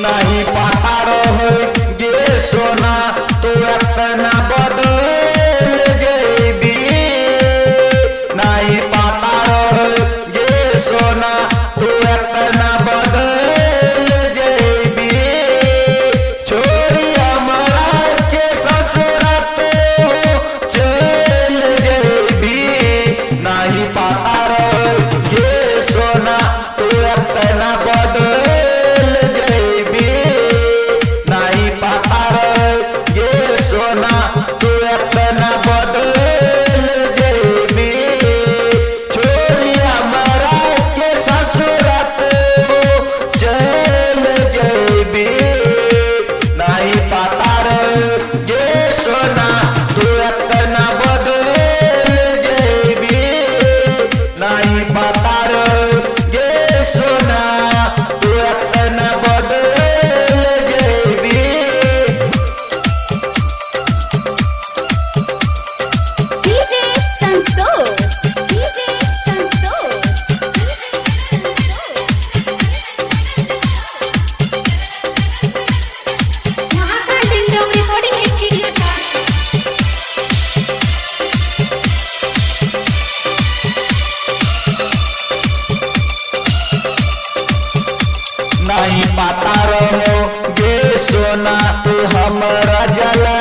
नहीं पता रहे गे सोना तू अपना बदल जेबी। नहीं पता रहे गे सोना तू अपना बदल जेबी। छोरी हमारा के ससुरा तू चल जेबी। नहीं पता रहे गे सोना तू अपना बदल सोना तू अपना बदल जेबी। छोरी हमारा के ससुरात चल जेबी। नहीं पता गे सोना तू अपना बदल जेबी। नहीं पता गे सोना तू अपना बदल जेबी। नहीं पता रहो गे सोना तू हमारा जला